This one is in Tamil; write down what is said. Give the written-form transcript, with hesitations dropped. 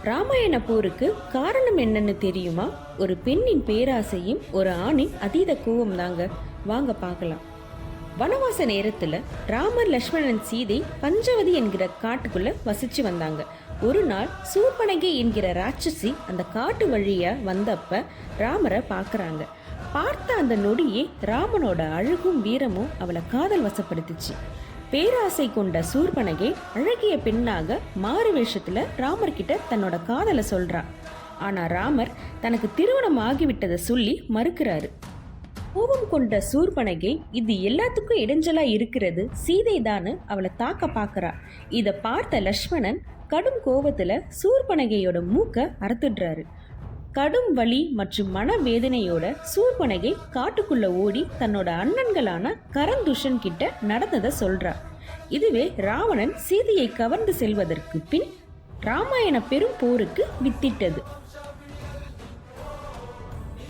ராமாயண போருக்கு காரணம் என்னன்னு தெரியுமா? ஒரு பெண்ணின் பேராசையும் ஒரு ஆணின் அதீத கோவம் தாங்க. வாங்க பார்க்கலாம். வனவாச நேரத்துல ராமர், லக்ஷ்மணன், சீதை பஞ்சவதி என்கிற காட்டுக்குள்ள வசிச்சு வந்தாங்க. ஒரு நாள் சூர்பனகை என்கிற ராட்சசி அந்த காட்டு வழியா வந்தப்ப ராமரை பார்க்கறாங்க. பார்த்த அந்த நொடியே ராமனோட அழகும் வீரமும் அவளை காதல் வசப்படுத்துச்சு. பேராசை கொண்ட சூர்பனகை அழகிய பெண்ணாக மாறு வேஷத்துல ராமர் கிட்ட தன்னோட காதலை சொல்றா. ஆனா ராமர் தனக்கு திருமணம் ஆகிவிட்டதை சொல்லி மறுக்கிறாரு. கோபம் கொண்ட சூர்பனகை இது எல்லாத்துக்கும் இடைஞ்சலா இருக்கிறது சீதை தான்னு அவளை தாக்க பாக்குறா. இத பார்த்த லக்ஷ்மணன் கடும் கோபத்துல சூர்பனகையோட மூக்க அறுத்துடுறாரு. கடும் வலி மற்றும் மனவேதனையோட சூர்பனகை காட்டுக்குள்ள ஓடி தன்னோட அண்ணன்களான கரந்துஷன் கிட்ட நடந்ததை சொல்றா. இதுவே ராவணன் சீதையை கவர்ந்து செல்வதற்கு பின் ராமாயண பெரும் போருக்கு வித்திட்டது.